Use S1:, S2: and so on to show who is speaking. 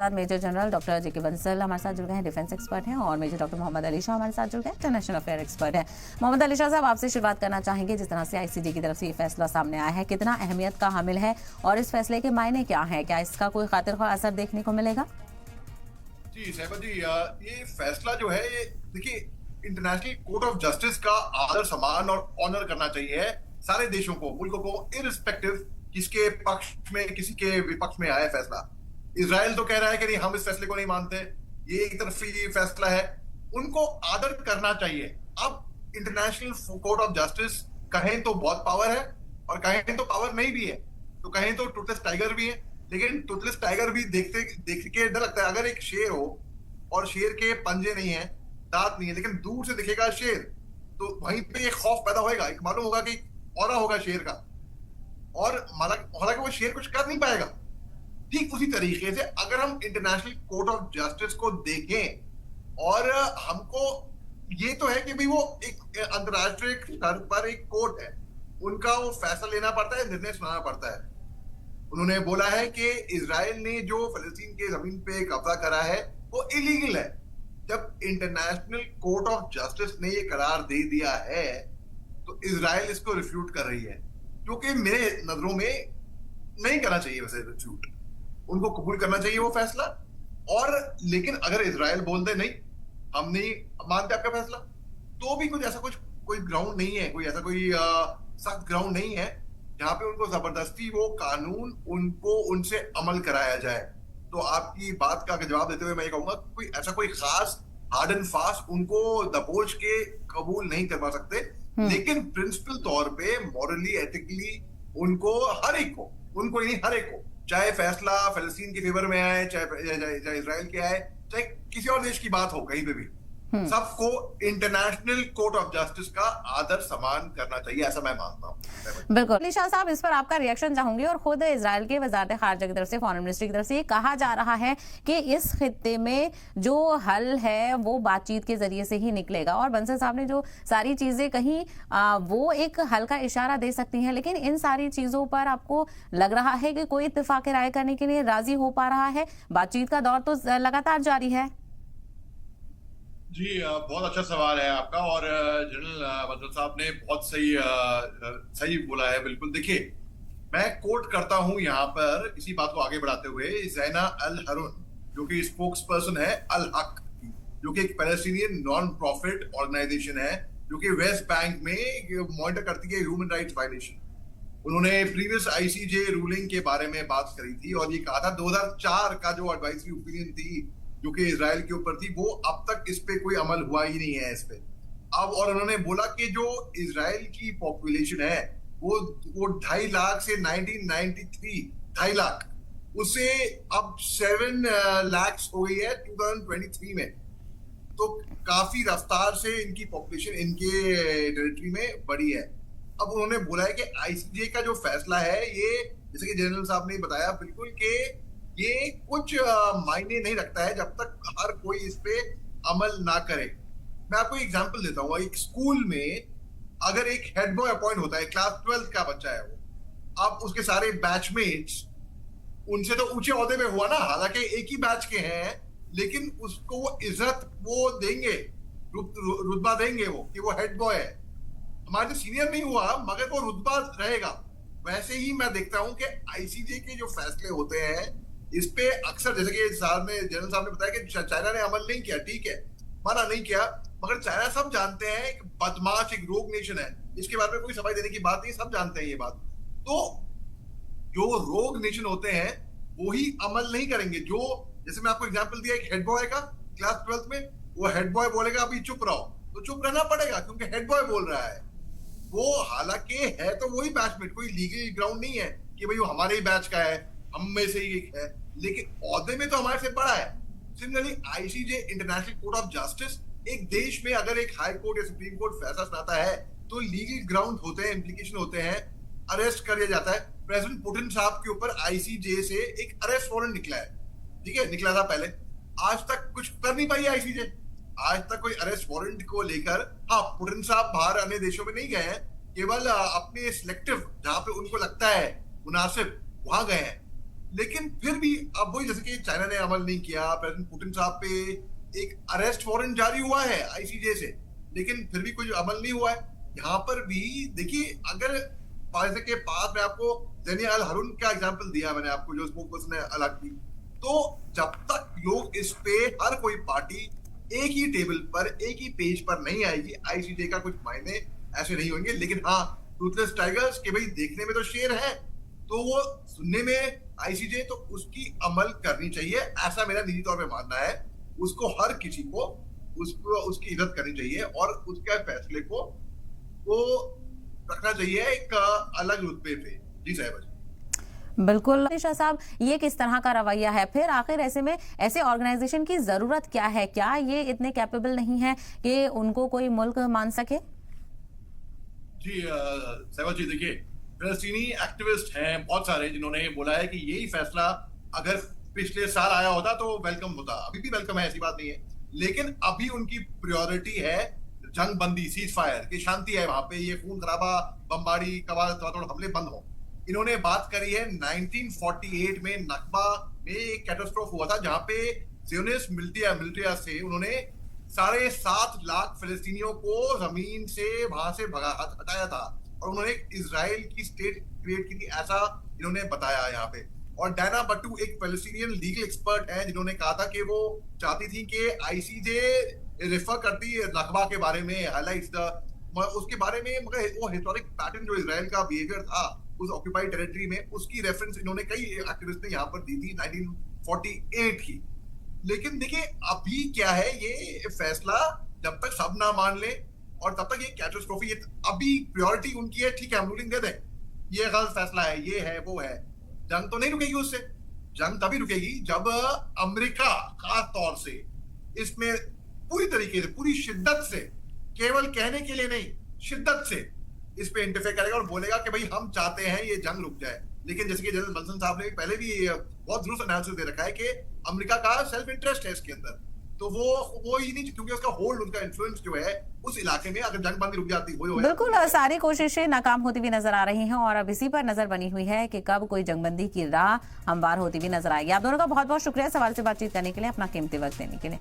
S1: साथ major general doctor जेके बंसल हमारे साथ जुड़ गए हैं, डिफेंस एक्सपर्ट हैं, और मेजर डॉक्टर मोहम्मद अली शाह हमारे साथ जुड़ गए इंटरनेशनल अफेयर एक्सपर्ट हैं। मोहम्मद अली शाह साहब, आपसे शुरुआत करना चाहेंगे। जिस तरह से आईसीजे की तरफ से ये फैसला सामने आया है, कितना अहमियत का हामिल है और इस फैसले के मायने क्या है? क्या इसका कोई खातिर ख्वाह असर देखने को मिलेगा?
S2: जी सहबा जी, ये फैसला जो है, ये देखिए, इंटरनेशनल कोर्ट ऑफ जस्टिस का आदर सम्मान और ऑनर करना चाहिए सारे देशों को, मुल्कों को, इररिस्पेक्टिव किसके पक्ष में किसी के विपक्ष में आया फैसला। इजराइल तो कह रहा है कि नहीं, हम इस फैसले को नहीं मानते, ये एक तरफी फैसला है, उनको आदर करना चाहिए। अब इंटरनेशनल कोर्ट ऑफ जस्टिस कहें तो बहुत पावर है और कहें तो पावर नहीं भी है, तो कहें तो टूथलेस टाइगर भी है। लेकिन टूथलेस टाइगर भी देख के डर लगता है। अगर एक शेर हो और शेर के पंजे नहीं है, दांत नहीं है, लेकिन दूर से दिखेगा शेर, तो वहीं पे एक खौफ पैदा होएगा, एक मालूम होगा कि ऑरा होगा शेर का, और हालांकि वो शेर कुछ कर नहीं पाएगा। ठीक उसी तरीके से अगर हम इंटरनेशनल कोर्ट ऑफ जस्टिस को देखें, और हमको ये तो है कि भाई वो एक अंतरराष्ट्रीय स्तर पर एक कोर्ट है, उनका वो फैसला लेना पड़ता है, निर्णय सुनाना पड़ता है। उन्होंने बोला है कि इजराइल ने जो फलस्तीन के जमीन पे कब्जा करा है वो इलीगल है। जब इंटरनेशनल कोर्ट ऑफ जस्टिस ने ये करार दे दिया है तो इजराइल इसको रिफ्यूट कर रही है, जो कि मेरे नजरों में नहीं करना चाहिए। वैसे रिफ्यूट उनको कबूल करना चाहिए वो फैसला। और लेकिन अगर इजराइल बोल दे नहीं, हम नहीं मानते आपका फैसला, तो भी कुछ ऐसा कोई ग्राउंड नहीं है, कोई ऐसा कोई सख्त ग्राउंड नहीं है जहां पे उनको जबरदस्ती वो कानून उनको उनसे अमल कराया जाए। तो आपकी बात का जवाब देते हुए मैं ये कहूंगा, कोई खास हार्ड एंड फास्ट उनको दबोच के कबूल नहीं करवा सकते, लेकिन प्रिंसिपल तौर पे मॉरली एथिकली उनको हर एक को, उनको नहीं हर एक को, चाहे फैसला फलस्तीन के फेवर में आए, चाहे इजराइल के आए, चाहे किसी और देश की बात हो, कहीं पे भी सबको इंटरनेशनल कोर्ट ऑफ जस्टिस का आदर सम्मान करना चाहिए, ऐसा मैं मानता हूँ।
S1: बिल्कुल शाह साहब, इस पर आपका रिएक्शन चाहूंगी। और खुद इजराइल के वजारत खारजा की तरफ से, फॉरेन मिनिस्ट्री की तरफ से ये कहा जा रहा है कि इस खित्ते में जो हल है वो बातचीत के जरिए से ही निकलेगा, और बंसल साहब ने जो सारी चीजें कही वो एक हल का इशारा दे सकती हैं। लेकिन इन सारी चीजों पर आपको लग रहा है कि कोई इत्तेफाक राय करने के लिए राजी हो पा रहा है? बातचीत का दौर तो लगातार जारी है।
S2: जी, बहुत अच्छा सवाल है आपका, और जनरल बंसल साहब ने बहुत सही बोला है। बिल्कुल, देखिए, मैं कोट करता हूं यहाँ पर इसी बात को आगे बढ़ाते हुए ज़ैना अल हरून, जो कि स्पोक्स पर्सन है अल हक, जो कि एक पैलेस्टीनियन नॉन प्रॉफिट ऑर्गेनाइजेशन है, जो कि वेस्ट बैंक में मॉनिटर करती है ह्यूमन राइट्स वायलेशन। उन्होंने प्रीवियस आईसीजे रूलिंग के बारे में बात करी थी और ये कहा था 2004 का जो एडवाइजरी ओपिनियन थी जो कि इजराइल के ऊपर थी, वो अब तक इस पे कोई अमल हुआ ही नहीं है इस पे। अब और उन्होंने बोला कि जो इजराइल की पॉपुलेशन है वो 2.5 लाख से 1993 2.5 लाख, उससे अब 7 लाख हो गई है 2023 में। तो काफी रफ्तार से इनकी पॉपुलेशन इनके टेरिटरी में बढ़ी है। अब उन्होंने बोला है कि आईसीजे का जो फैसला है, ये जैसे कि जनरल साहब ने बताया बिल्कुल, कि ये कुछ मायने नहीं रखता है जब तक हर कोई इस पे अमल ना करे। मैं आपको एग्जांपल देता हूँ। एक स्कूल में अगर एक हेड बॉय अपॉइंट होता है, क्लास 12 का बच्चा है वो, अब उसके सारे बैचमेट्स उनसे तो ऊंचे ओहदे पे हुआ ना, हालांकि एक ही बैच के हैं, लेकिन उसको वो इज्जत वो देंगे, रुतबा देंगे वो, कि वो हेड बॉय है। हमारे सीनियर नहीं हुआ मगर वो रुतबा रहेगा। वैसे ही मैं देखता हूं कि आईसीजे के जो फैसले होते हैं इस पे अक्सर, जैसे कि जनरल साहब ने बताया कि चाइना ने अमल नहीं किया, ठीक है, माना नहीं किया, मगर चाइना सब जानते हैं एक बदमाश, एक रोग नेशन है, इसके बारे में कोई सफाई देने की बात नहीं, सब जानते हैं ये बात। तो जो रोग नेशन होते हैं वो ही अमल नहीं करेंगे। जो जैसे मैं आपको एग्जांपल दिया एक हेड बॉय का क्लास 12 में, वो हेड बॉय बोलेगा अभी चुप रहो, तो चुप रहना पड़ेगा क्योंकि हेड बॉय बोल रहा है। वो हालांकि है तो वही बैचमेट, कोई लीगल ग्राउंड नहीं है कि भाई वो हमारे ही बैच का है, हम में से ही एक है, लेकिन ओहदे में तो हमारे से बड़ा है। Similarly ICJ, international court of justice, एक देश में अगर एक हाई कोर्ट या सुप्रीम कोर्ट फैसला सुनाता है तो लीगल ग्राउंड होते हैं, इम्प्लीकेशन होते हैं, अरेस्ट कर लिया जाता है। प्रेसिडेंट पुतिन साहब के ऊपर आईसीजे से एक अरेस्ट वारंट निकला है, ठीक है, निकला था पहले, आज तक कुछ कर नहीं पाई आईसीजे, आज तक कोई अरेस्ट वारंट को लेकर। हाँ, पुतिन साहब बाहर अन्य देशों में नहीं गए हैं, केवल अपने सिलेक्टिव जहां पे उनको लगता है मुनासिब वहां गए हैं, लेकिन फिर भी अब वही, जैसे कि चाइना ने अमल नहीं किया, प्रेसिडेंट पुतिन साहब पे एक अरेस्ट वारंट जारी हुआ है आईसीजे से, लेकिन फिर भी कोई अमल नहीं हुआ है। यहाँ पर भी देखिए, अगर जैसे के पास में आपको ज़ेनिया अल हरून का एग्जांपल दिया मैंने आपको, जो स्पोक पर्सन है अलग की, तो जब तक लोग इस पे हर कोई पार्टी एक ही टेबल पर एक ही पेज पर नहीं आएगी, आईसीजे का कुछ मायने ऐसे नहीं होंगे। लेकिन हाँ, टूथलेस टाइगर्स के भाई देखने में तो शेर है, तो वो सुनने में आईसीजे, तो उसकी अमल करनी चाहिए, ऐसा मेरा निजी तौर पे मानना है। उसको हर किसी को उसको उसकी इज्जत करनी चाहिए और उसके फैसले को रखना चाहिए एक अलग रुतबे पे। जी साहिबा जी।
S1: बिल्कुल शाह साहब, ये किस तरह का रवैया है फिर? आखिर ऐसे में ऐसे ऑर्गेनाइजेशन की जरूरत क्या है? क्या ये इतने कैपेबल नहीं है कि उनको कोई मुल्क मान सके?
S2: जी साहिबा जी, देखिए, फलस्तीनी एक्टिविस्ट हैं बहुत सारे जिन्होंने बोला है कि यही फैसला अगर पिछले साल आया होता तो वेलकम होता। अभी भी वेलकम है, ऐसी बात नहीं है, लेकिन अभी उनकी प्रायोरिटी है जंग बंदी, सीज फायर, की शांति है वहां पे, ये खून खराबा, बमबारी, कबाड़ हमले बंद हो। इन्होंने बात करी है 1948 में नकबा में एक कैटास्ट्रोफ हुआ था, जहां पे ज़ियोनिस्ट मिलिटिया से उन्होंने 7.5 लाख फिलिस्तीनियों को जमीन से वहां से हटाया था, और उन्होंने इजराइल की स्टेट क्रिएट की थी, ऐसा इन्होंने बताया यहाँ पे। और डायना बट्टू एक पैलेस्टीनियन लीगल एक्सपर्ट है, जिन्होंने कहा था कि वो चाहती थी कि आईसीजे रेफर करती नकबा के बारे में, हाईलाइट्स उसके बारे में, मगर वो हिस्टोरिक पैटर्न जो इजराइल का बिहेवियर था उस ऑक्यूपाइड टेरिटरी में, उसकी रेफरेंस इन्होंने कई एक्टिविस्ट ने यहाँ पर दी थी 1948 की। लेकिन देखिए अभी क्या है, ये फैसला जब तक सब ना मान ले और तब तक ये कैटास्ट्रोफी, ये अभी प्रायोरिटी उनकी है, ठीक है हम रूलिंग दे दें, ये गलत फैसला है, ये है वो है, जंग तो नहीं रुकेगी उससे। जंग तभी रुकेगी जब अमेरिका खास तौर से इसमें पूरी तरीके से, पूरी शिद्दत से, केवल कहने के लिए नहीं, शिद्दत से इस पे इंटरफेयर करेगा और बोलेगा कि भाई हम चाहते हैं ये जंग रुक जाए। लेकिन जैसे कि जनरल मनसन साहब ने पहले भी बहुत दुरुस्त एनालिसिस दे रखा है कि अमेरिका का सेल्फ इंटरेस्ट है इसके अंदर, तो वो ही नहीं, क्योंकि उसका होल्ड, उनका इन्फ्लुएंस जो है उस इलाके में, अगर जंग बंदी रुक जाती हो
S1: बिल्कुल सारी कोशिशें नाकाम होती हुई नजर आ रही हैं और अब इसी पर नजर बनी हुई है कि कब कोई जंगबंदी की राह हमवार होती हुई नजर आएगी। आप दोनों का बहुत बहुत शुक्रिया सवाल से बातचीत करने के लिए, अपना कीमती वक्त देने के लिए।